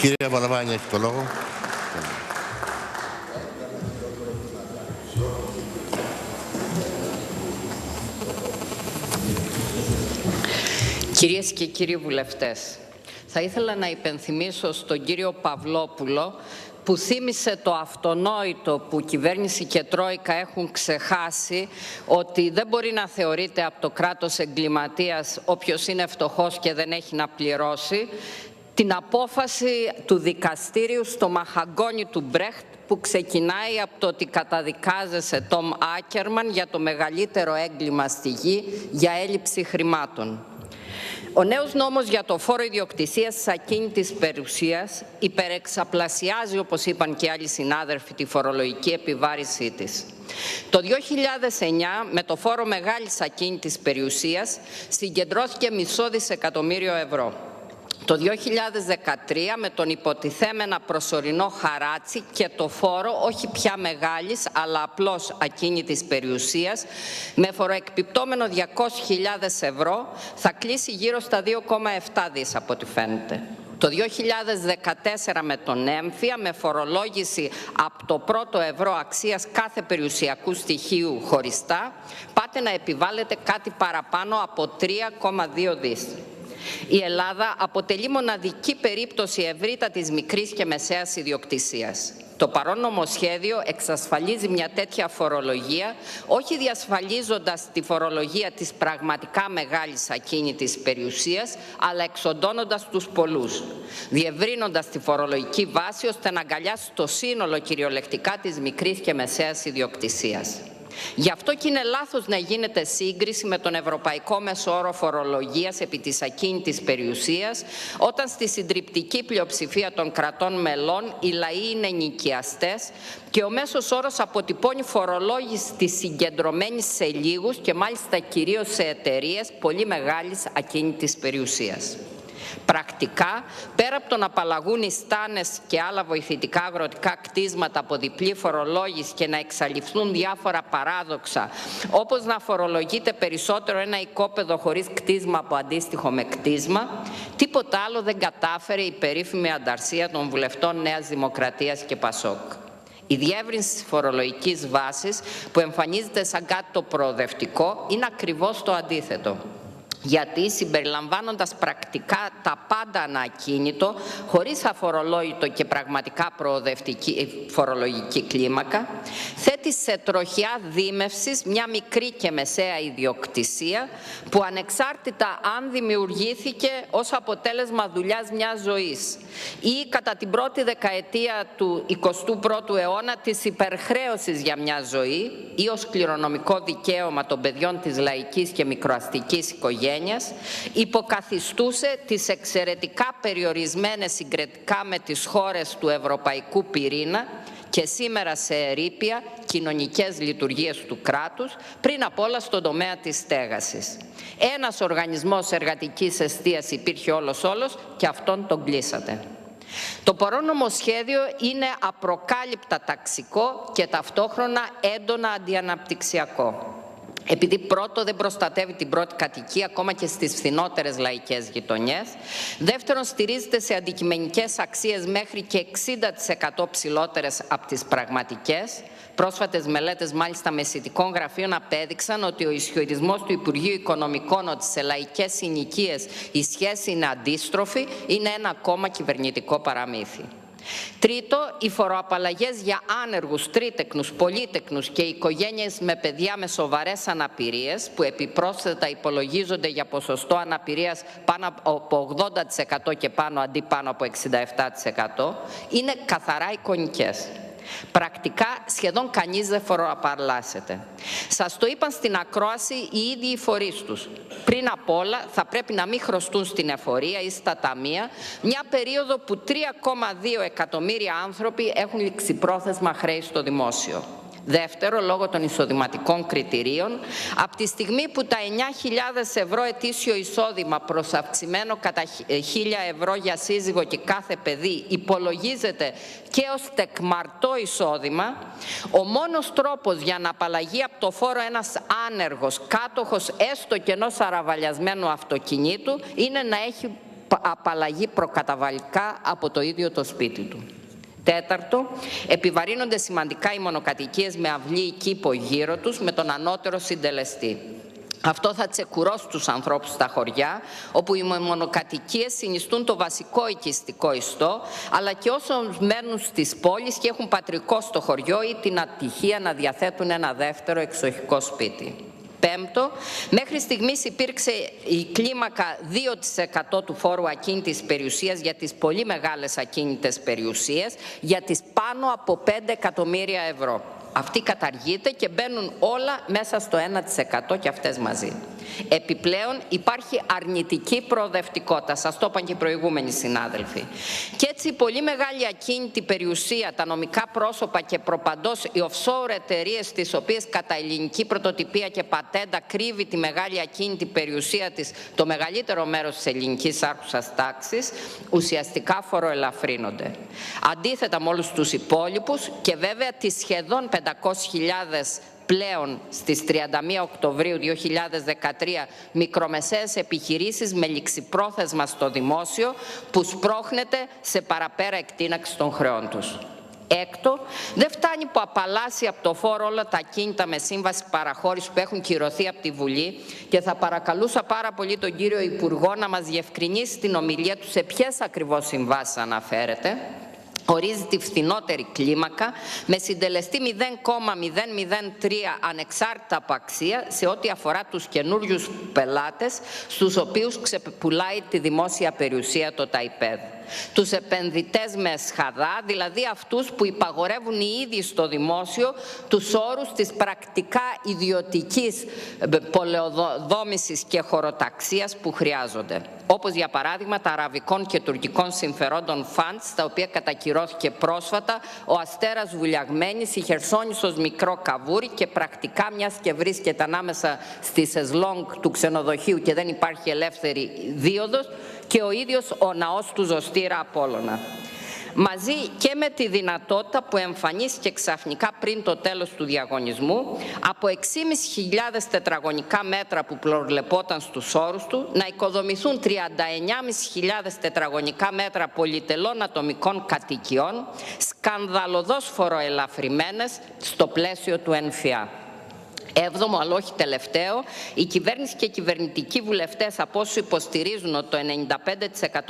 κυρία Βαλαβάνη έχει το λόγο. Κυρίες και κύριοι βουλευτές, θα ήθελα να υπενθυμίσω στον κύριο Παυλόπουλο που θύμισε το αυτονόητο που κυβέρνηση και Τρόικα έχουν ξεχάσει, ότι δεν μπορεί να θεωρείται από το κράτος εγκληματίας όποιος είναι φτωχός και δεν έχει να πληρώσει, την απόφαση του δικαστήριου στο μαχαγκόνι του Μπρέχτ που ξεκινάει από το ότι καταδικάζεσαι Τόμ Άκερμαν για το μεγαλύτερο έγκλημα στη γη για έλλειψη χρημάτων. Ο νέος νόμος για το φόρο ιδιοκτησίας της ακίνητης περιουσίας υπερεξαπλασιάζει, όπως είπαν και άλλοι συνάδελφοι, τη φορολογική επιβάρησή της. Το 2009, με το φόρο μεγάλης ακίνητης περιουσίας, συγκεντρώθηκε μισό δισεκατομμύριο ευρώ. Το 2013, με τον υποτιθέμενα προσωρινό χαράτσι και το φόρο όχι πια μεγάλης αλλά απλώς ακίνητης περιουσίας, με φοροεκπιπτόμενο 200.000 ευρώ, θα κλείσει γύρω στα 2,7 δις από ό,τι φαίνεται. Το 2014, με τον έμφυα, με φορολόγηση από το πρώτο ευρώ αξίας κάθε περιουσιακού στοιχείου χωριστά, πάτε να επιβάλλετε κάτι παραπάνω από 3,2 δις. Η Ελλάδα αποτελεί μοναδική περίπτωση ευρύτατης μικρής και μεσαίας ιδιοκτησίας. Το παρόν νομοσχέδιο εξασφαλίζει μια τέτοια φορολογία, όχι διασφαλίζοντας τη φορολογία της πραγματικά μεγάλης ακίνητης περιουσίας, αλλά εξοντώνοντας τους πολλούς, διευρύνοντας τη φορολογική βάση ώστε να αγκαλιάσει το σύνολο κυριολεκτικά της μικρής και μεσαίας ιδιοκτησίας. Γι' αυτό και είναι λάθος να γίνεται σύγκριση με τον ευρωπαϊκό μέσο όρο φορολογίας επί της ακίνητης περιουσίας, όταν στη συντριπτική πλειοψηφία των κρατών μελών οι λαοί είναι νοικιαστές και ο μέσος όρος αποτυπώνει φορολόγηση της συγκεντρωμένης σε λίγους και μάλιστα κυρίως σε εταιρείες πολύ μεγάλης ακίνητης περιουσίας. Πρακτικά, πέρα από το να απαλλαγούν οι στάνες και άλλα βοηθητικά αγροτικά κτίσματα από διπλή φορολόγηση και να εξαλειφθούν διάφορα παράδοξα, όπως να φορολογείται περισσότερο ένα οικόπεδο χωρίς κτίσμα από αντίστοιχο με κτίσμα, τίποτα άλλο δεν κατάφερε η περίφημη ανταρσία των βουλευτών Νέας Δημοκρατίας και Πασόκ. Η διεύρυνση της φορολογικής βάσης που εμφανίζεται σαν κάτι το προοδευτικό είναι ακριβώς το αντίθετο. Γιατί συμπεριλαμβάνοντας πρακτικά τα πάντα ανακίνητο, χωρίς αφορολόγητο και πραγματικά προοδευτική φορολογική κλίμακα, θέτει σε τροχιά δίμευσης μια μικρή και μεσαία ιδιοκτησία που ανεξάρτητα αν δημιουργήθηκε ως αποτέλεσμα δουλειάς μιας ζωής ή κατά την πρώτη δεκαετία του 21ου αιώνα της υπερχρέωσης για μια ζωή ή ως κληρονομικό δικαίωμα των παιδιών της λαϊκής και μικροαστικής οικογένειας, υποκαθιστούσε τις εξαιρετικά περιορισμένες συγκριτικά με τις χώρες του ευρωπαϊκού πυρήνα και σήμερα σε ερείπια κοινωνικές λειτουργίες του κράτους, πριν απ' όλα στον τομέα της στέγασης. Ένας οργανισμός εργατικής εστίας υπήρχε όλος και αυτόν τον κλείσατε. Το παρόν νομοσχέδιο είναι απροκάλυπτα ταξικό και ταυτόχρονα έντονα αντιαναπτυξιακό. Επειδή πρώτο δεν προστατεύει την πρώτη κατοικία ακόμα και στις φθηνότερες λαϊκές γειτονιές, δεύτερον στηρίζεται σε αντικειμενικές αξίες μέχρι και 60% ψηλότερες από τις πραγματικές. Πρόσφατες μελέτες μάλιστα μεσητικών γραφείων απέδειξαν ότι ο ισχυρισμός του Υπουργείου Οικονομικών ότι σε λαϊκές συνοικίες η σχέση είναι αντίστροφη είναι ένα ακόμα κυβερνητικό παραμύθι. Τρίτο, οι φοροαπαλλαγές για άνεργους, τρίτεκνους, πολύτεκνους και οικογένειες με παιδιά με σοβαρές αναπηρίες, που επιπρόσθετα υπολογίζονται για ποσοστό αναπηρίας πάνω από 80% και πάνω αντί πάνω από 67%, είναι καθαρά εικονικές. Πρακτικά σχεδόν κανείς δεν φοροαπαλλάσσεται. Σας το είπαν στην ακρόαση οι ίδιοι οι φορείς τους. Πριν απ' όλα θα πρέπει να μην χρωστούν στην εφορία ή στα ταμεία, μια περίοδο που 3,2 εκατομμύρια άνθρωποι έχουν ληξιπρόθεσμα χρέη στο δημόσιο. Δεύτερο, λόγω των εισοδηματικών κριτηρίων, από τη στιγμή που τα 9.000 ευρώ ετήσιο εισόδημα προς αυξημένο κατά 1.000 ευρώ για σύζυγο και κάθε παιδί υπολογίζεται και ως τεκμαρτό εισόδημα, ο μόνος τρόπος για να απαλλαγεί από το φόρο ένας άνεργος κάτοχος έστω και ενός αραβαλιασμένου αυτοκινήτου είναι να έχει απαλλαγή προκαταβαλικά από το ίδιο το σπίτι του. Τέταρτο, επιβαρύνονται σημαντικά οι μονοκατοικίες με αυλή ή κήπο γύρω τους με τον ανώτερο συντελεστή. Αυτό θα τσεκουρώσει τους ανθρώπους στα χωριά, όπου οι μονοκατοικίες συνιστούν το βασικό οικιστικό ιστό, αλλά και όσους μένουν στις πόλεις και έχουν πατρικό στο χωριό ή την ατυχία να διαθέτουν ένα δεύτερο εξοχικό σπίτι. Πέμπτο, μέχρι στιγμής υπήρξε η κλίμακα 2% του φόρου ακίνητης περιουσίας για τις πολύ μεγάλες ακίνητες περιουσίες, για τις πάνω από 5 εκατομμύρια ευρώ. Αυτή καταργείται και μπαίνουν όλα μέσα στο 1% και αυτές μαζί. Επιπλέον υπάρχει αρνητική προοδευτικότητα, σας το είπαν και οι προηγούμενοι συνάδελφοι. Και έτσι η πολύ μεγάλη ακίνητη περιουσία, τα νομικά πρόσωπα και προπαντός οι offshore εταιρείες, τις οποίες κατά ελληνική πρωτοτυπία και πατέντα κρύβει τη μεγάλη ακίνητη περιουσία της το μεγαλύτερο μέρος της ελληνικής άρχουσας τάξης, ουσιαστικά φοροελαφρύνονται. Αντίθετα με όλους τους υπόλοιπους και βέβαια τις σχεδόν 500.000 πλέον στις 31 Οκτωβρίου 2013 μικρομεσαίες επιχειρήσεις με ληξιπρόθεσμα στο δημόσιο που σπρώχνεται σε παραπέρα εκτείναξη των χρεών τους. Έκτο, δεν φτάνει που απαλλάσσει από το φόρο όλα τα ακίνητα με σύμβαση παραχώρηση που έχουν κυρωθεί από τη Βουλή και θα παρακαλούσα πάρα πολύ τον κύριο Υπουργό να μας διευκρινίσει την ομιλία του σε ποιες ακριβώς συμβάσεις αναφέρεται. Ορίζει τη φθηνότερη κλίμακα με συντελεστή 0,003 ανεξάρτητα από αξία σε ό,τι αφορά τους καινούριους πελάτες στους οποίους ξεπουλάει τη δημόσια περιουσία το ΤΑΙΠΕΔ. Τους επενδυτές με εσχαδά, δηλαδή αυτούς που υπαγορεύουν οι ίδιοι στο δημόσιο τους όρους της πρακτικά ιδιωτικής πολεοδόμησης και χωροταξίας που χρειάζονται. Όπως για παράδειγμα τα αραβικών και τουρκικών συμφερόντων φαντς, τα οποία κατακυρώθηκε πρόσφατα ο Αστέρας Βουλιαγμένης, η Χερσόνησος Μικρό Καβούρι και πρακτικά μιας και βρίσκεται ανάμεσα στη σεζλόγκ του ξενοδοχείου και δεν υπάρχει ελεύθερη δίωδος, και ο ίδιος ο ναός του Ζωστήρα Απόλλωνα. Μαζί και με τη δυνατότητα που εμφανίστηκε ξαφνικά πριν το τέλος του διαγωνισμού από 6.500 τετραγωνικά μέτρα που προβλεπόταν στους όρους του να οικοδομηθούν 39.500 τετραγωνικά μέτρα πολυτελών ατομικών κατοικιών σκανδαλωδώς φοροελαφρυμένες στο πλαίσιο του ΕΝΦΙΑ. Έβδομο, αλλά όχι τελευταίο, η κυβέρνηση και οι κυβερνητικοί βουλευτές από όσους υποστηρίζουν ότι το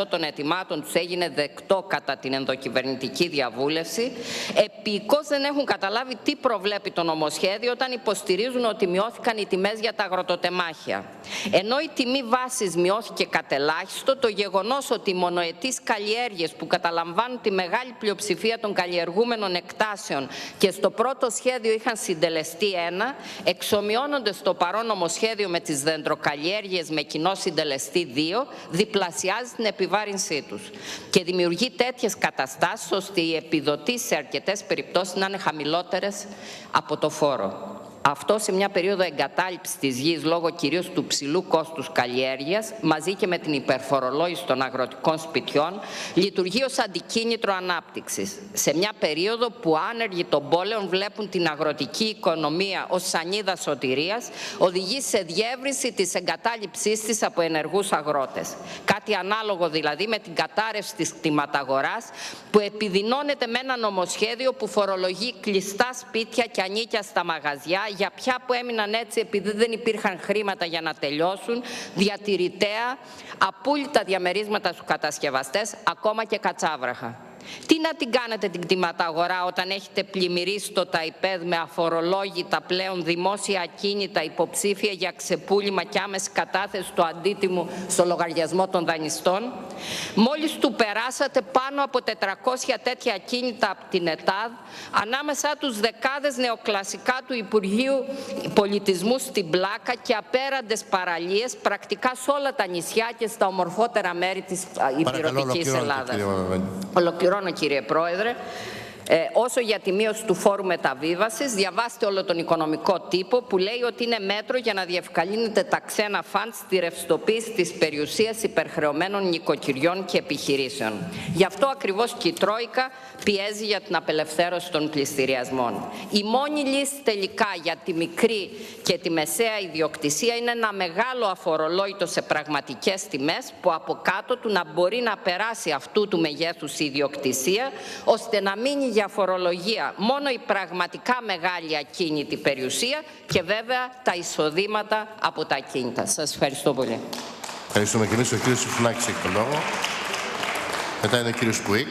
95% των αιτημάτων τους έγινε δεκτό κατά την ενδοκυβερνητική διαβούλευση, επικώς δεν έχουν καταλάβει τι προβλέπει το νομοσχέδιο όταν υποστηρίζουν ότι μειώθηκαν οι τιμές για τα αγροτοτεμάχια. Ενώ η τιμή βάσης μειώθηκε κατελάχιστο, το γεγονός ότι οι μονοετείς καλλιέργειες που καταλαμβάνουν τη μεγάλη πλειοψηφία των καλλιεργούμενων εκτάσεων και στο πρώτο σχέδιο είχαν συντελεστεί 1, εξομοιώνονται στο παρόν νομοσχέδιο με τις δεντροκαλλιέργειες με κοινό συντελεστή 2, διπλασιάζει την επιβάρυνσή τους και δημιουργεί τέτοιες καταστάσεις ώστε οι επιδοτήσεις σε αρκετές περιπτώσεις να είναι χαμηλότερες από το φόρο. Αυτό σε μια περίοδο εγκατάλειψης της γης λόγω κυρίως του ψηλού κόστους καλλιέργειας, μαζί και με την υπερφορολόγηση των αγροτικών σπιτιών, λειτουργεί ως αντικίνητρο ανάπτυξης. Σε μια περίοδο που άνεργοι των πόλεων βλέπουν την αγροτική οικονομία ως σανίδα σωτηρίας, οδηγεί σε διεύρυνση της εγκατάλειψής της από ενεργούς αγρότες. Κάτι ανάλογο δηλαδή με την κατάρρευση της κτηματαγοράς που επιδεινώνεται με ένα νομοσχέδιο που φορολογεί κλειστά σπίτια και ανίκια στα μαγαζιά, για πια που έμειναν έτσι επειδή δεν υπήρχαν χρήματα για να τελειώσουν, διατηρητέα, απούλητα διαμερίσματα στους κατασκευαστές, ακόμα και κατσάβραχα. Τι να την κάνετε την κτηματαγορά όταν έχετε πλημμυρίσει το ΤΑΙΠΕΔ με αφορολόγητα πλέον δημόσια ακίνητα υποψήφια για ξεπούλημα και άμεση κατάθεση του αντίτιμου στο λογαριασμό των δανειστών. Μόλις του περάσατε πάνω από 400 τέτοια ακίνητα από την ΕΤΑΔ, ανάμεσά τους δεκάδες νεοκλασικά του Υπουργείου Πολιτισμού στην Πλάκα και απέραντες παραλίες πρακτικά σε όλα τα νησιά και στα ομορφότερα μέρη της υπηρετικής Ελλάδας. Ολοκληρώνω, κύριε Πρόεδρε. Όσο για τη μείωση του φόρου μεταβίβασης, διαβάστε όλο τον οικονομικό τύπο που λέει ότι είναι μέτρο για να διευκολύνεται τα ξένα φαντ στη ρευστοποίηση της περιουσίας υπερχρεωμένων νοικοκυριών και επιχειρήσεων. Γι' αυτό ακριβώς και η Τρόικα πιέζει για την απελευθέρωση των πληστηριασμών. Η μόνη λύση τελικά για τη μικρή και τη μεσαία ιδιοκτησία είναι ένα μεγάλο αφορολόγητο σε πραγματικές τιμές που από κάτω του να μπορεί να περάσει αυτού του μεγέθους η ιδιοκτησία, ώστε να μείνει για φορολογία μόνο η πραγματικά μεγάλη ακίνητη περιουσία και βέβαια τα εισοδήματα από τα ακίνητα. Σας ευχαριστώ πολύ. Ευχαριστούμε και εμείς. Ο κύριος Σουφουνάκης έχει το λόγο. Μετά είναι ο κύριος Κουίκ.